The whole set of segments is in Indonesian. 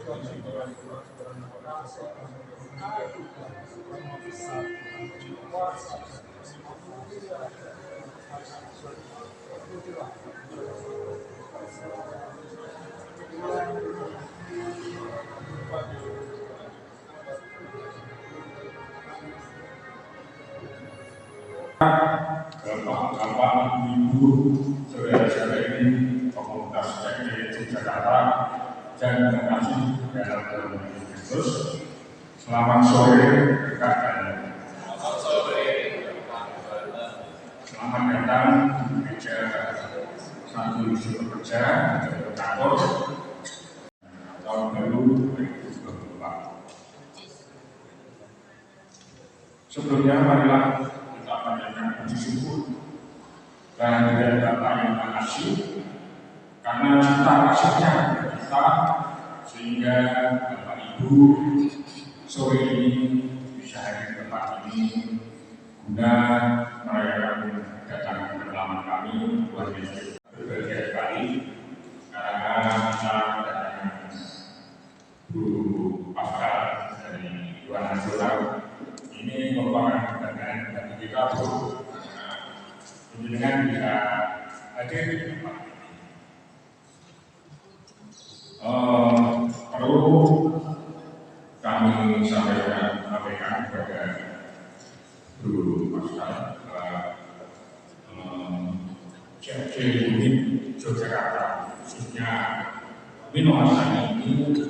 Bapak, Ibu, saudara-saudara ini komunitas CKD Jakarta dan terima kasih dalam Tuhan Yesus Kristus. Selamat sore rekan dan selamat datang di gereja Satu Yesus Bekerja di kantor tahun baru 2024. Sebelumnya marilah kita panjatkan puji syukur dan dari Bapak yang Maha Kasih karena cinta kasihnya kepada kita sehingga Bapak Ibu sore ini bisa hadir ke tempat ini guna merayakan kedatangan pertama kami Tuhan Yesus. Berbahagia sekali karena kita kedatangan guru pastoral dari Tuhan Nasional. Ini merupakan kebanggaan bagi kita untuk dengan bisa hadir di tempat ini. Perlu kami sampaikan kepada guru pastoral CFC Unit Yogyakarta, khususnya Minoasani ini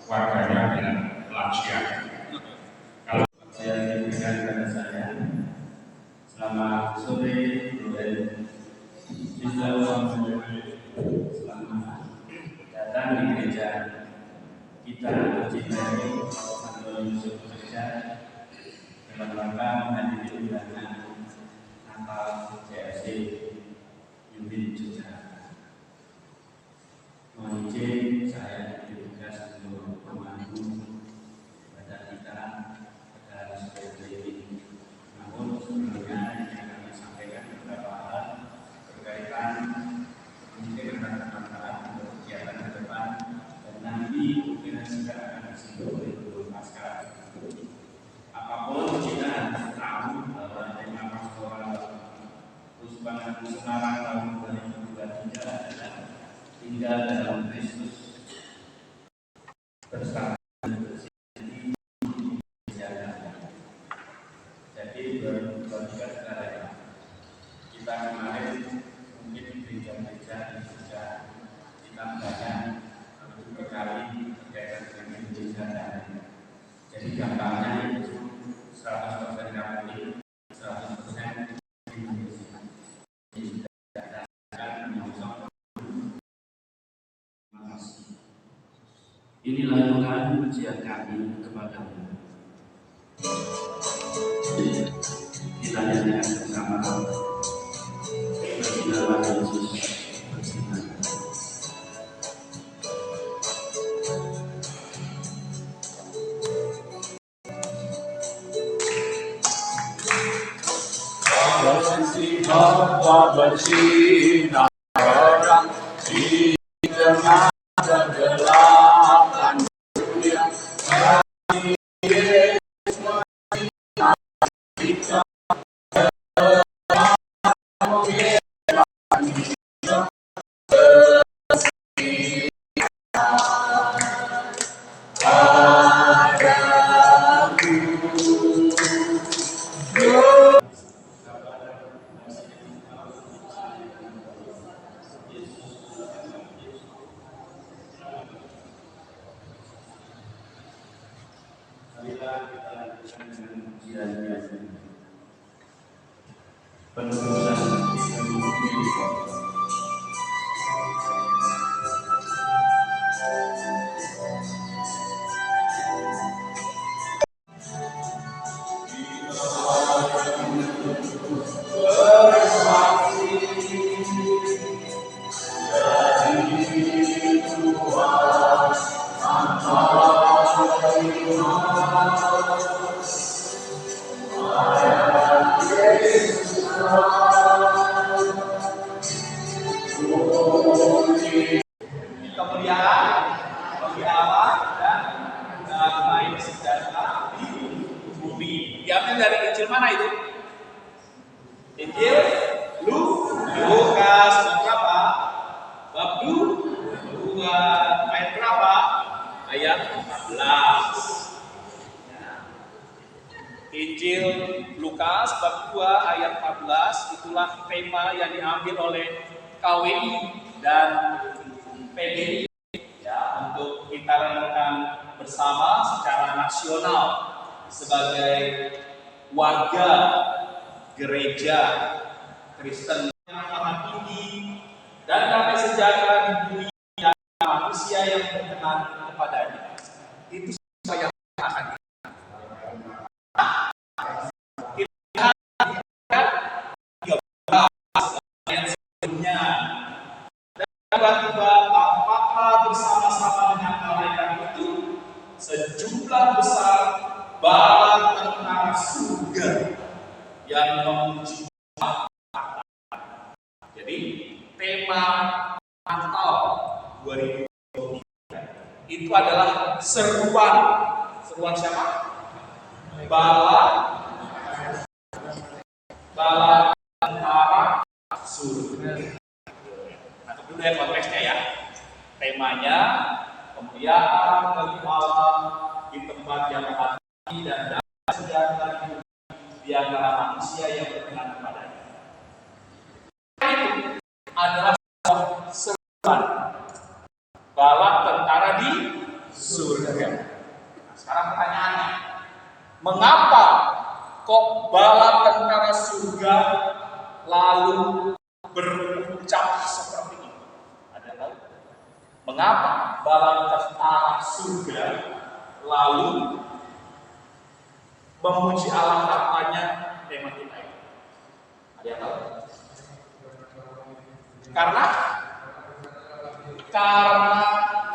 warganya dengan lansia. Saya diberikan kepada saya. Selamat sore, dan selamat datang di gereja kita mencintai Satu Yesus Bekerja dalam rangka menghadiri undangan Natal CFC Unit Yogyakarta. Mohon izin saya ditugas untuk memandu pada kita seperti ini. Namun sebelumnya yang kami sampaikan beberapa hal berkaitan mungkin akan bermanfaat untuk kegiatan ke depan dan nanti mungkin juga akan disinggung oleh guru pasca. Apapun kita harus tahu bahwa tema pastoral Puspanan Semarang tahun 2023 adalah tinggal dalam Kristus bersama. Kita kemarin mungkin di gereja-gereja juga kita banyak berkali berkaitan dengan gereja dan jadi gampangnya itu 100% Katolik, 100% Indonesia. Jadi sudah ada menyongsong. Terima kasih. Inilah Tuhan pujian kami kepadamu. Kita nyanyikan bersama dalam Yesus bersinar. Bersinar orang di tengah kegelapan dunia. Kemuliaan bagi Allah ayat 14. Ya. Injil Lukas bab 2 ayat 14, itulah tema yang diambil oleh KWI dan PGI ya, untuk kita renungkan bersama secara nasional sebagai warga gereja Kristen yang maha tinggi dan damai sejahtera di bumi dan manusia yang berkenan kepadanya. Itu yang akan kita lihat yang sebelumnya. Dan tiba-tiba tampaklah bersama-sama dengan malaikat itu sejumlah besar bala tentara surga yang memuji Allah. Jadi tema Natal 2023 itu adalah seruan siapa? Bala tentara surga. Nah, dulu ya konteksnya ya. Temanya kemuliaan bagi Allah di tempat yang maha tinggi dan damai sejahtera di antara manusia yang berkenan kepadanya. Itu adalah sebuah seruan bala tentara di surga. Nah, sekarang pertanyaannya, mengapa kok bala tentara surga lalu berucap seperti ini? Ada yang tahu? Mengapa bala tentara surga lalu memuji Allah tanpanya tema kita ini? Ada yang tahu? Karena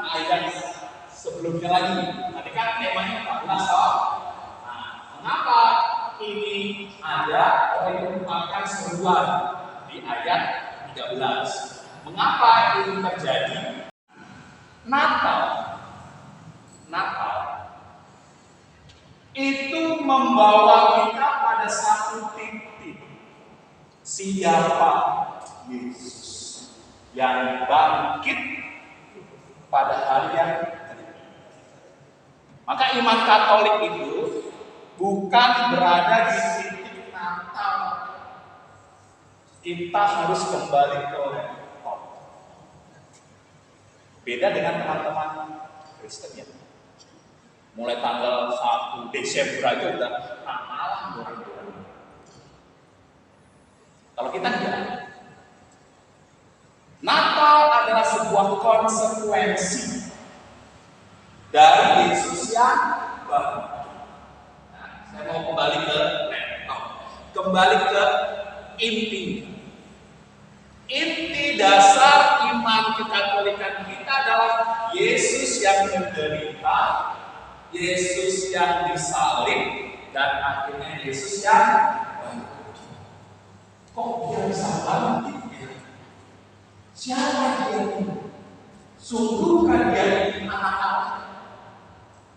ayat sebelumnya lagi. Tadi kan temanya 14 toh. Nah, mengapa ini ada merupakan seruan di ayat 13? Mengapa ini terjadi? Natal itu membawa kita pada satu titik. Siapa Yesus yang bangkit pada hari yang ketiga. Maka iman Katolik itu bukan berada di titik Natal. Kita harus kembali ke laptop. Beda dengan teman-teman Kristen ya. Mulai tanggal 1 Desember aja udah Natalan goreng-goreng. Kalau kita enggak. Natal adalah sebuah konsekuensi dari Yesus yang bangkit. Nah, saya mau kembali ke laptop. Kembali ke inti. Inti dasar iman kekatolikan kita adalah Yesus yang menderita, Yesus yang disalib, dan akhirnya Yesus yang bangkit. Kok dia bisa bangkit? Siapa dia ini? Sungguhkah dia ini anak Allah?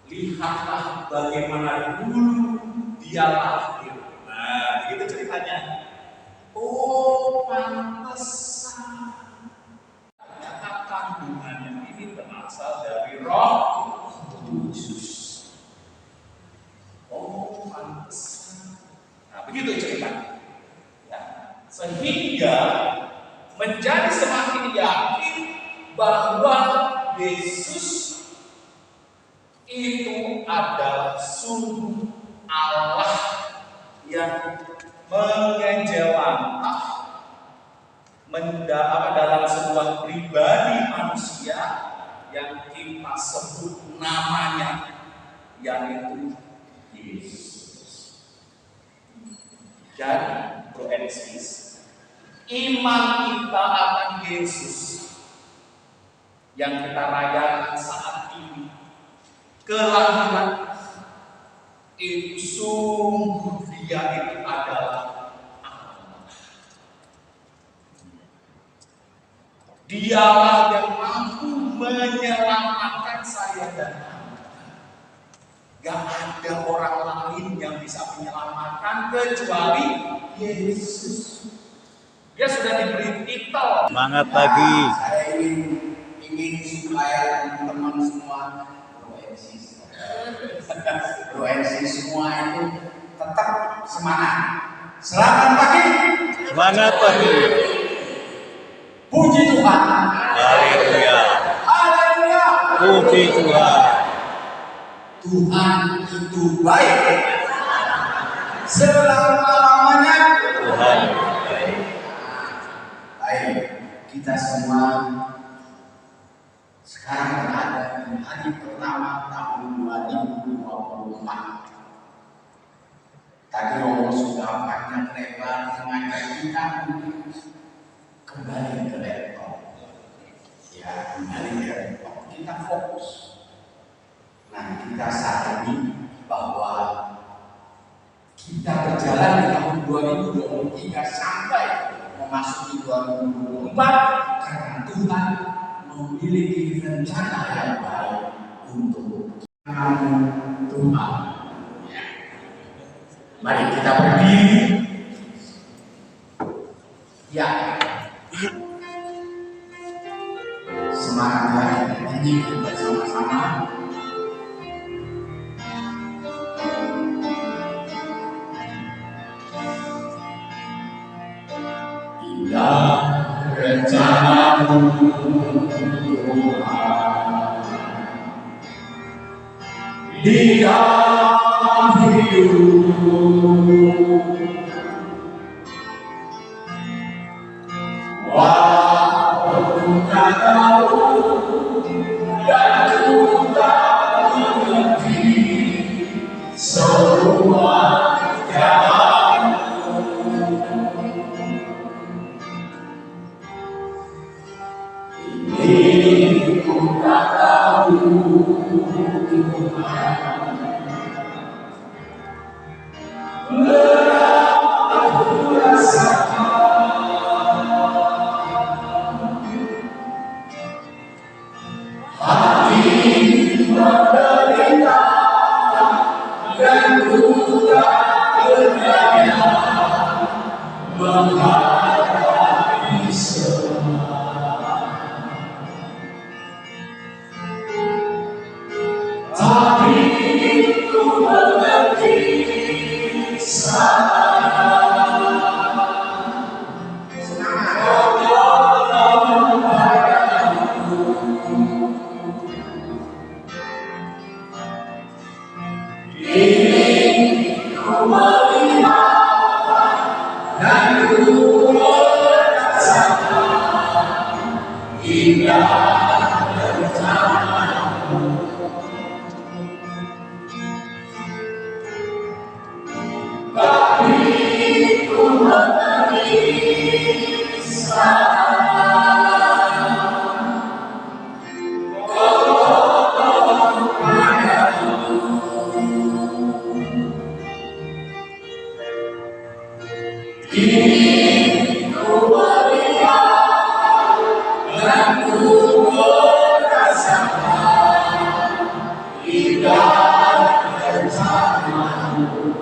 Lihatlah bagaimana dulu dia lahir. Nah, begitu ceritanya. Oh, pantesan. Ternyata kandungannya ini berasal dari Roh Kudus. Oh, pantesan. Nah, begitu ceritanya. Ya. Sehingga menjadi semakin yakin bahwa Yesus itu adalah sungguh Allah yang mengenjelantah dalam sebuah pribadi manusia yang kita sebut namanya, yaitu Yesus. Jadi, bro and sis, iman kita akan Yesus yang kita rayakan saat ini, kelahiran itu sungguh dia itu adalah Allah. Dialah yang mampu menyelamatkan saya dan kamu. Gak ada orang lain yang bisa menyelamatkan kecuali Yesus. Dia sudah diberi titel. Semangat lagi. Saya ingin supaya teman-teman semua semangat. Selamat pagi. Semangat pagi. Puji Tuhan. Haleluya. Haleluya. Puji Tuhan. Tuhan itu baik. Selama-lamanya. Tuhan Baik, kita semua sekarang berada di hari pertama tahun 2024. Tadi Romo sudah panjang lebar mengajak kita untuk kembali ke laptop. Ya, kembali ke laptop. Kita fokus. Nah, kita sadari bahwa kita berjalan di tahun 2023 sampai memasuki 2024 karena Tuhan memiliki rencana yang baik untuk Tuhan. Ya. Mari kita berdiri. Ya. Semangat hari ini bersama-sama. Indah rencanamu Tuhan di dalam hidupku, walaupun tak tahu dan ku tak mengerti semua jalanmu. Ini ku tak tahu Tuhan, berapa ku rasakan hati menderita dan ku tak berdaya menghadapi semua. Tapi ku mengerti ini ku melihat dan ku merasakan indah rencanamu. Tapi ku menerima ini ku melihat dan ku merasakan indah rencanamu.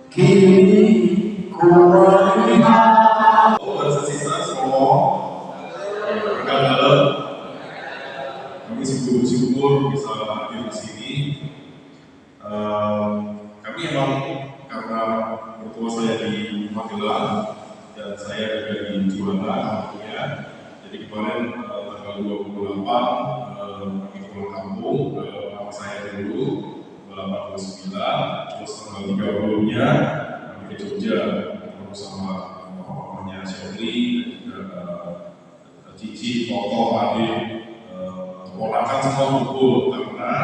Kini ku melihat. Tersisa semua rekan dalam kami syukur bisa hadir di sini. Kami emang karena mertua saya di Magelang dan saya juga di Juanda, ya. Jadi kemarin tanggal 28 kami pulang kampung ke mama saya dulu, 29, terus tanggal 30-nya kami ke Jogja ketemu sama mamanya Syokri dan juga Cici, Toto, Ade, ponakan semua kumpul karena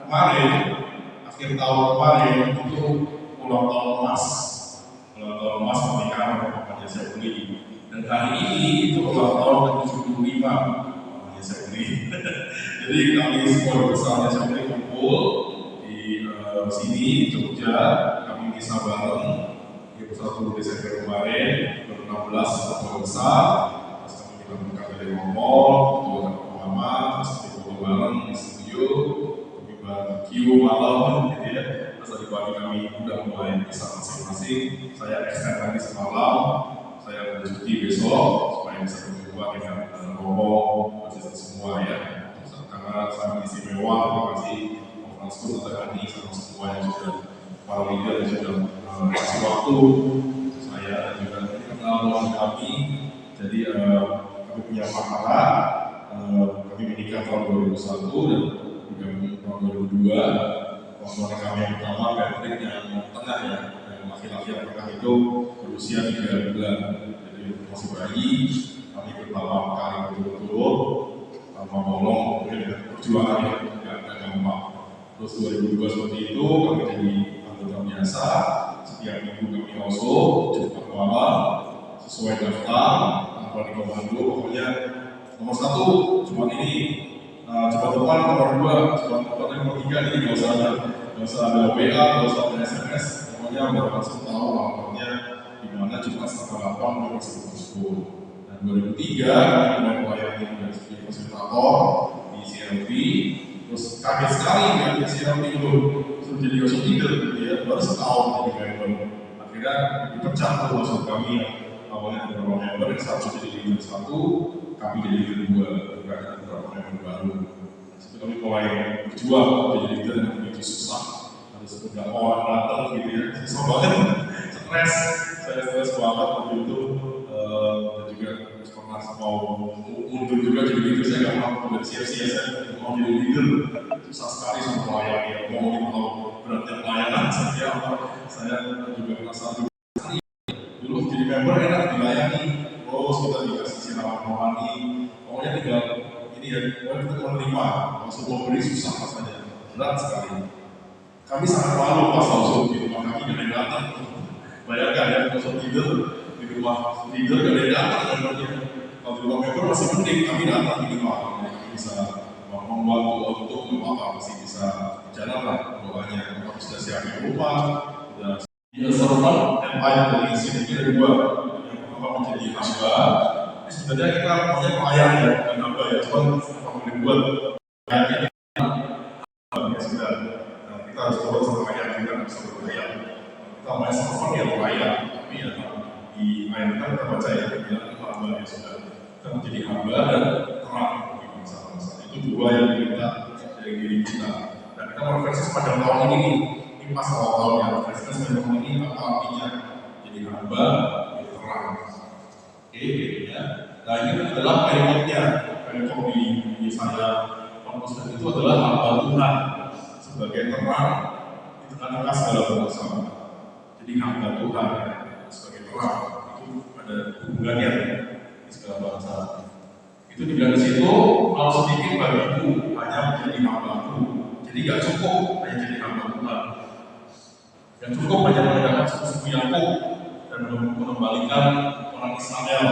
kemarin akhir tahun kemarin itu ulang tahun emas pernikahan mamanya Syokri, dan hari ini itu ulang tahun ke-75 mamanya Syokri. Jadi kami semua bersama Syokri kumpul di sini di Jogja, kami bisa bareng 21 Desember kemarin, 2016 sebuah besar, terus kami dilakukan dari ngomong, ketua Muhammad, terus kami foto bareng di studio, kami barbecue malam, gitu ya. Terus tadi pagi kami udah mulai bisa masing-masing. Saya extend lagi semalam, saya udah cuti besok supaya bisa berjumpa dengan ngomong, masih semua ya. Karena sangat istimewa, terima kasih Mas Gus, Tante Ani, sama semua yang sudah saya juga kenal kami. Jadi kami punya pakara, kami menikah tahun 2001 dan bergabung tahun 2002. Pasangan kami yang pertama Patrick yang tengah ya, yang laki-laki yang tengah itu berusia 3 bulan, jadi masih bayi. Kami pertama kali betul-betul tanpa bolong, kemudian dengan perjuangan yang tidak gampang. Terus 2002 seperti itu kami jadi anggota biasa. Setiap minggu kami oso, Jumat malam, sesuai daftar, tanpa di komando. Pokoknya nomor 1 Jumat ini, Jumat depan nomor 2, Jumat depan nomor 3 ini nggak usah ada WA, nggak usah ada SMS. Pokoknya udah langsung tahu alamatnya di mana Jumat setengah 8 udah masih berkumpul. Dan 2003 kami mulai melayani sebagai fasilitator di CLP. Terus kaget sekali kan di CLP itu sudah jadi langsung leader, ya baru setahun jadi member. Akhirnya dipecah tuh langsung kami yang awalnya ada beberapa member yang satu jadi leader 1, kami jadi leader 2, ada beberapa member baru. Situ kami mulai berjuang jadi leader dan begitu susah. Harus beberapa orang datang gitu ya, susah banget, stres. Saya stres banget waktu itu. Dan juga pernah mau mundur juga jadi leader, saya nggak mau dari siap-siap saya mau jadi leader. Susah sekali sama melayani, mau tahu beratnya pelayanan saya juga merasa dulu jadi member enak dilayani, terus kita dikasih siraman rohani, pokoknya tinggal ini ya, pokoknya kita menerima. Kalau sebuah beri susah rasanya, berat sekali. Kami sangat malu pas langsung di rumah kami gak ada yang datang. Bayangkan ya, langsung leader di rumah leader gak ada yang datang membernya. Kalau di rumah member masih penting, kami datang di rumah, kami bisa membantu untuk apa masih bisa jalan lah doanya. Kami sudah siapin rumah, sudah dia server dan banyak dari sini ada 2. Yang pertama menjadi hamba. Ini sebenarnya kita maunya melayani ya, bukan hamba ya, cuma apa boleh buat melayani ya sudah. Nah, kita harus turun sama melayani, kita bisa berlayar. Kita main server ya melayar, tapi ya di ayat kita baca ya, bilang hamba ya sudah. Kita menjadi hamba dan terang bagi bangsa-bangsa. Itu 2 yang kita dari diri kita. Dan kita merefleksi sepanjang tahun ini nih. Ini pas awal-awalnya refleksi sepanjang tahun ini apa artinya jadi hamba jadi terang. Oke, ya. Nah ini adalah perikopnya. Perikop di Yesaya 49 itu adalah hamba Tuhan sebagai terang di tengah-tengah segala bangsa. Jadi hamba Tuhan sebagai terang itu ada hubungannya di segala bangsa. Itu juga di situ kalau sedikit bagiku hanya menjadi hambaku. Jadi gak cukup hanya jadi hamba Tuhan. Yang cukup hanya menegakkan suku-suku Yakub dan mengembalikan orang Israel.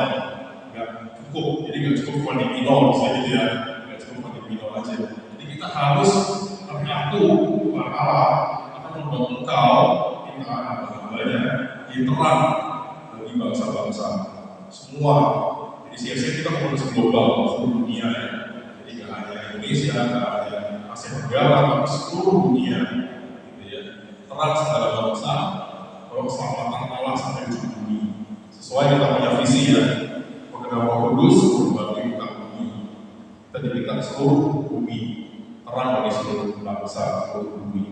Gak cukup. Jadi gak cukup Filipino misalnya gitu ya. Gak cukup Filipino aja. Jadi kita harus menyatu Tuhan Allah akan membuat engkau kita hambanya di terang bagi bangsa-bangsa semua. Jadi siap-siap kita komunitas global seluruh dunia ya. Jadi gak hanya Indonesia, gak hanya Asia Tenggara, tapi seluruh dunia. Terang segala bangsa, bahwa keselamatan Allah sampai ujung bumi. Sesuai kita punya visi ya, Pekerjaan Roh Kudus berbagi muka bumi. Kita diberikan seluruh bumi, terang bagi seluruh bangsa, seluruh bumi.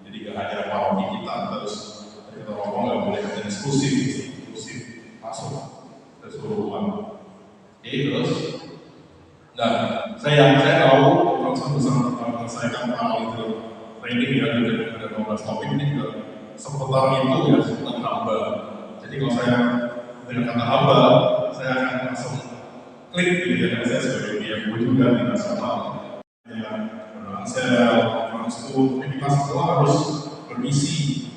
Jadi gak hanya paroki kita harus kita ngomong nggak boleh hanya eksklusif masuk ke seluruh umat. Oke, terus, nah saya tahu langsung bersama saya kan awal itu training ya, ada 12 topik ini juga seputar itu ya, seputar hamba. Jadi kalau saya dengan kata hamba, saya akan langsung klik gitu ya, karena saya sebagai PMU juga di nasional. Ya, saya langsung kita semua harus bermisi.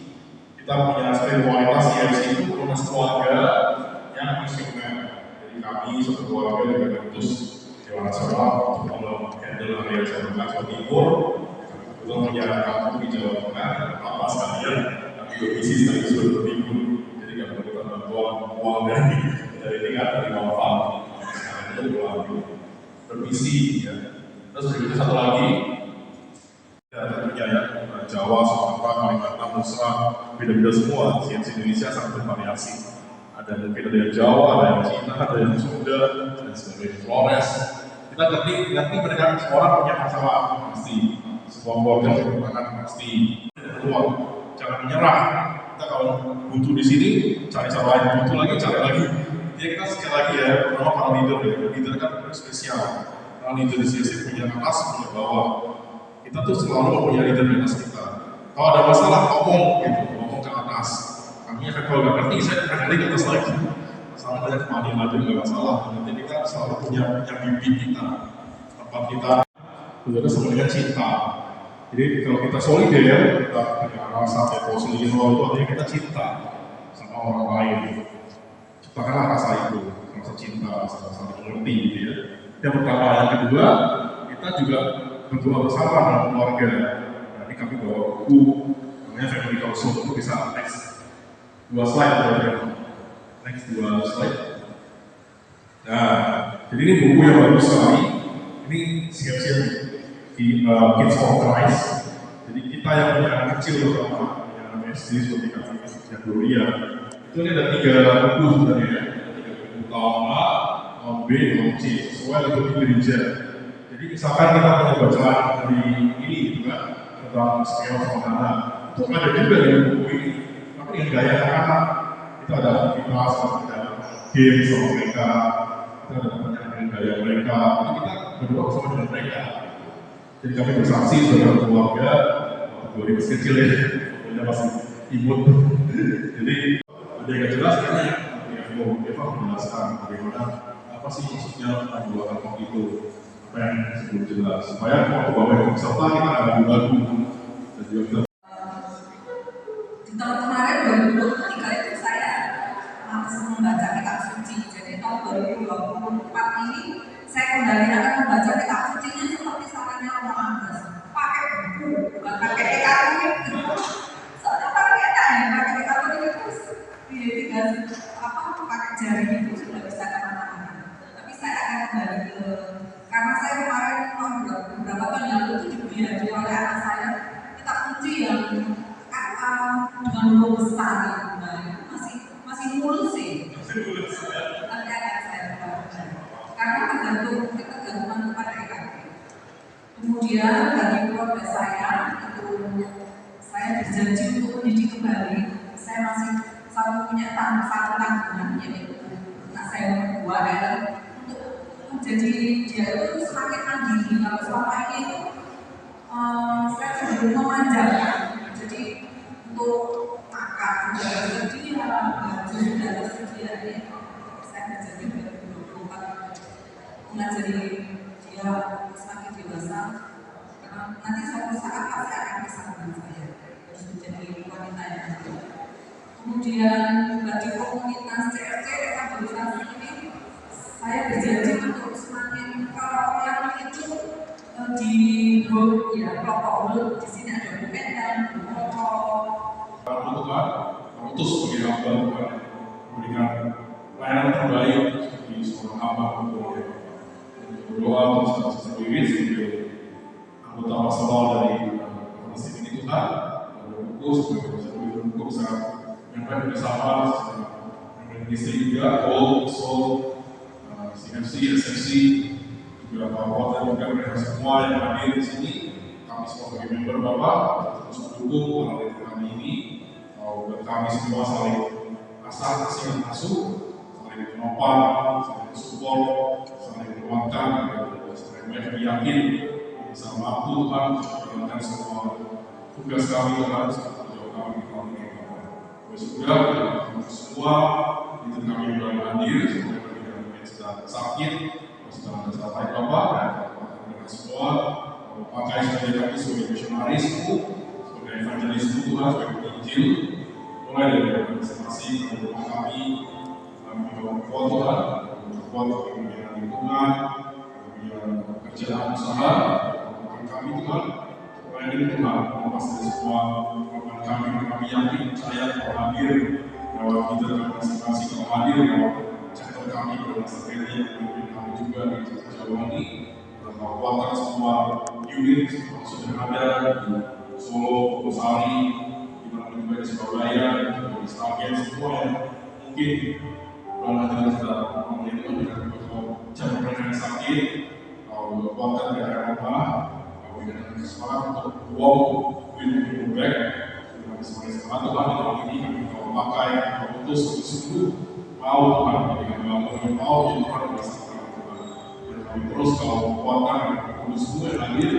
Kita punya spiritualitas IFC itu punya keluarga yang misioner. Jadi kami satu keluarga juga diutus Jawa Nasional untuk menghandle area Jawa Timur. Kebetulan punya kampung di Jawa Tengah, apa sekalian, tapi visi sekali sudah berminggu. Jadi nggak perlu kita bantuan uang dari tingkat dari Malva. Sekarang itu keluarga bermisi ya. Terus berikutnya satu lagi, ya tentunya ya Jawa, Sumatera, Kalimantan, Nusra, beda-beda semua. CMC Indonesia sangat bervariasi. Ada yang beda dari Jawa, ada yang Cina, ada yang Sunda, dan sebagainya. Flores. Kita ngerti mereka orang punya masalah pasti. Sebuah keluarga merupakan pasti peluang. Jangan menyerah. kita kalau buntu di sini, cari cara lain, buntu lagi, cari lagi. Jadi kita sekali lagi ya, pertama para leader ya, leader kan spesial. Para leader di sini punya atas, punya bawah. Kita tuh selalu punya leader di atas kita. Kalau ada masalah, ngomong ke atas. Kami akan kalau nggak ngerti, saya akan ke atas lagi. Masalah banyak kemana lagi nggak masalah. Nanti kita selalu punya yang bimbing kita, tempat kita. Itu sama dengan cinta. Jadi kalau kita solider, kita punya rasa deposisi itu artinya kita cinta sama orang lain. Ciptakanlah rasa itu, rasa cinta, rasa saling mengerti gitu ya. Yang pertama, yang kedua, kita juga berdoa bersama dalam keluarga. Nah, ini kami bawa buku, namanya Family Council, itu bisa next 2 slide ya. Next 2 slide. Nah, jadi ini buku yang bagus sekali. Ini siap-siap di Kids for Christ. Jadi kita yang punya anak kecil terutama, yang anak SD seperti kami yang Gloria, itu ini ada 3 buku sebenarnya. Ada 3 buku, tahun A, tahun B, tahun C, sesuai dengan gereja. Jadi misalkan kita punya bacaan dari ini gitu kan, tentang sekolah sama anak, itu ada juga di buku ini, tapi dengan gaya anak-anak. Itu ada aktivitas, ada game sama mereka, kita ada pertanyaan gaya mereka, itu kita berdua bersama dengan mereka. Jadi kami bersaksi sebagai keluarga, waktu masih kecil ya, dia masih imut. Jadi ada yang jelas kan ya, Eva menjelaskan bagaimana apa sih maksudnya pembuatan waktu itu, apa yang sebelum jelas, supaya waktu bawa yang peserta kita ada lagu dan juga kita. Di tahun kemarin 2023 itu saya langsung membaca kitab suci. Jadi tahun 2024 ini saya kembali akan membaca kitab sucinya seperti sarannya Romo Agus, pakai buku, bukan pakai e-katolik. Soalnya pakai e-katolik itu pakai jari itu sudah bisa kemana-mana. Tapi saya akan kembali ke, karena saya kemarin beberapa tahun lalu itu diberi hadiah oleh anak saya kitab suci yang dengan buku besar yang masih mulus sih. Nanti akan saya baca. Karena tergantung ketergantungan kepada EKP. Kemudian bagi keluarga saya itu saya berjanji untuk mendidik kembali. Saya masih selalu punya satu tanggungan, yaitu anak saya berdua adalah untuk menjadi dia itu semakin mandiri. Kalau selama ini itu saya cenderung memanjakan. Jadi untuk makan sudah tersedia, baju sudah tersedia. Saya berjanji 2024 mengajari dia semakin dewasa, karena nanti suatu saat pasti akan bisa dengan saya harus menjadi wanita yang adil. Kemudian bagi komunitas CRC rehabilitasi ini saya berjanji untuk semakin, kalau yang itu di grup ya kelompok di sini ada bukan dan Tuhan, utus sebagai hamba Tuhan, memberikan pelayanan terbaik di seorang hamba untuk berdoa untuk sendiri sebagai anggota pastoral dari Palestina ini Tuhan, berbuku sebagai buku bisa menyampaikan bersama dengan istri juga, soul, CFC, SFC, juga Bapak dan juga mereka semua yang hadir di sini. Kami semua sebagai member Bapak terus mendukung melalui kami ini. Buat kami semua saling kasih dan asuh, saling menopang, saling support, saling menguatkan, supaya kami yakin bisa mampu Tuhan menjalankan semua tugas kami Tuhan, sejauh kami di tahun ini Bapak. Bersyukur semua itu kami yang hadir, semua yang sedang sakit, sedang ada sakit Bapak, dan mereka semua pakai sebagai kami sebagai misionaris, sebagai evangelis Tuhan, sebagai Injil. Mulai dari administrasi rumah kami membangun Tuhan, membangun kemudian lingkungan, kemudian pekerjaan usaha, kami Tuhan, supaya ini Tuhan memastikan semua kami yakin percaya kalau hadir, bahwa kita dalam administrasi kalau hadir, bahwa chapter kami dalam strategi yang memimpin kami juga di Jawa ini, dan kekuatan semua unit yang sudah ada di Solo, Kosari, di Surabaya, di Sragen, semua yang mungkin berada di dalam pemerintahan dengan jam mereka yang sakit, atau kuatkan daerah rumah, atau dengan semangat untuk wow, win back, dengan semangat Tuhan dalam ini kami pakai, kau putus sungguh mau Tuhan dengan bangun mau jadi Tuhan bersama Tuhan. Dan kami terus kau kuatkan kami semua yang hadir,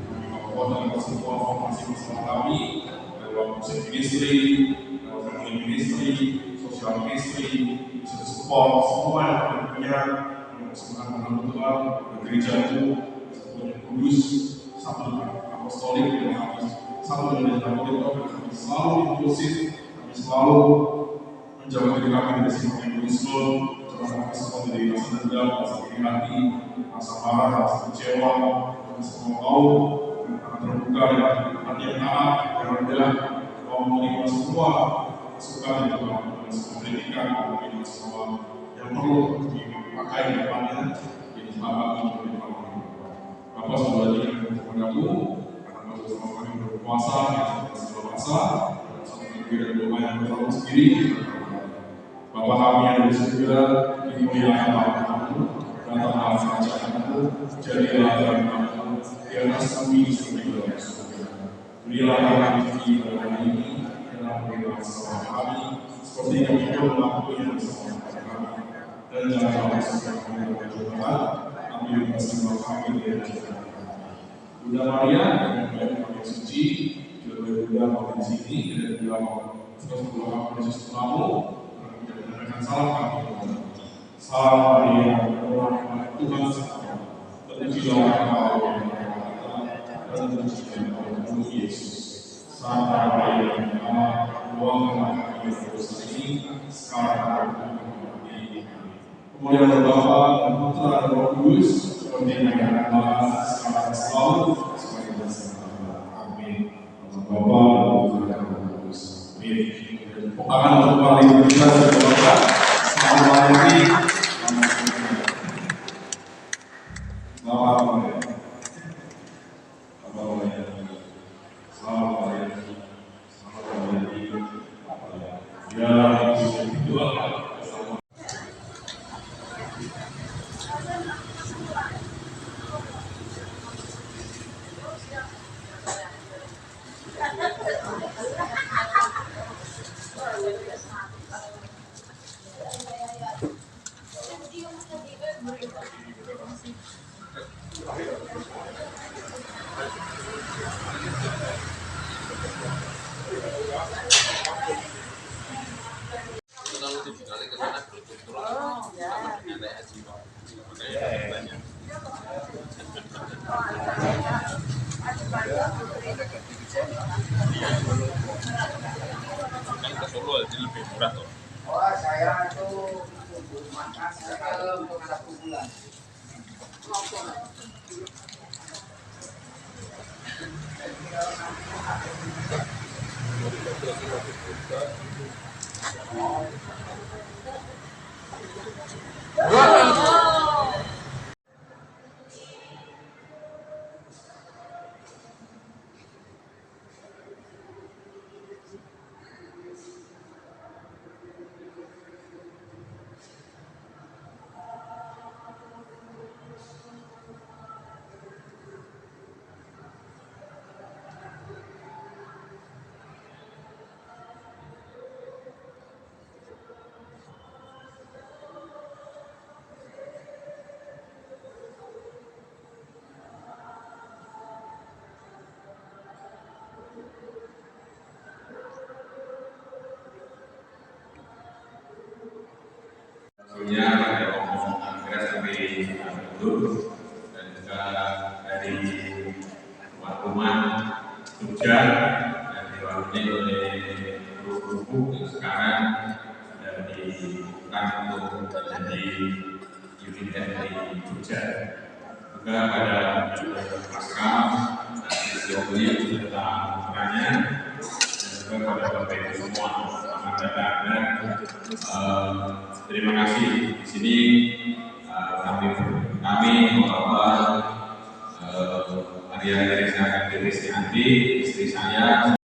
kami kau kuatkan semua formasi bersama kami dalam musik ministry, dalam family ministry, social ministry, bisa support semua yang kami punya yang bersama dengan Tuhan dan gereja itu yang kudus, satu apostolik dan kami satu dari kami kami selalu inklusif, kami selalu menjaga diri kami dari sifat egoisme, jangan kami semua dari rasa dendam, rasa iri hati, rasa marah, rasa kecewa, kami semua mau akan terbuka dengan hati yang taat, yang rendah, mau menerima semua masukan itu, dan semua kritikan, dan semua yang perlu dipakai di depannya, jadi selamat untuk dipakai. Bapak sudah berikan kepadamu, karena Bapak bersama kami berpuasa, bersama puasa, bersama kami dan doa yang berlalu sendiri. Bapak kami yang di surga, dimuliakan Bapa-Mu, datanglah kerajaan-Mu, jadilah kehendak-Mu di atas bumi seperti di dalam surga. Berilah kami rezeki pada hari ini, dan ampunilah kesalahan kami, seperti kami pun melakukan bersama kami. Dan janganlah masukkan kami ke dalam cobaan, tapi bebaskanlah kami dari jahat. Bunda Maria, dengan baik kami suci, juga Bunda mau di sini, dan Bunda mau terus berdoa kepada Yesus Tuhanmu, dan salam kami. Salam Maria, Tuhan sertamu, terpujilah Engkau yang Maha Kuasa, dan terpujilah Tuhan Yesus. Santa Maria, doakanlah kami berdosa ini, sekarang dan kami. Kemuliaan Bapa dan Putra dan Roh Kudus, seperti yang ada sekarang selalu, sebagai bersama. Amin. Bapa dan Putra dan Roh Kudus. Amin. Akan untuk paling kita semoga selamat hari. Oh, saya itu makan untuk 1 bulan. Tentunya ada rombongan akhirnya sampai Bandung dan juga dari rumah Jogja yang diwakili oleh guru-guru yang sekarang sudah dibutuhkan untuk menjadi unit dari Jogja. Juga pada Pascal dan Sisiokuli yang sudah kita perannya, dan juga pada Bapak Ibu semua selamat datang. Terima kasih di sini kami membawa Maria Teresa Kristianti, istri saya.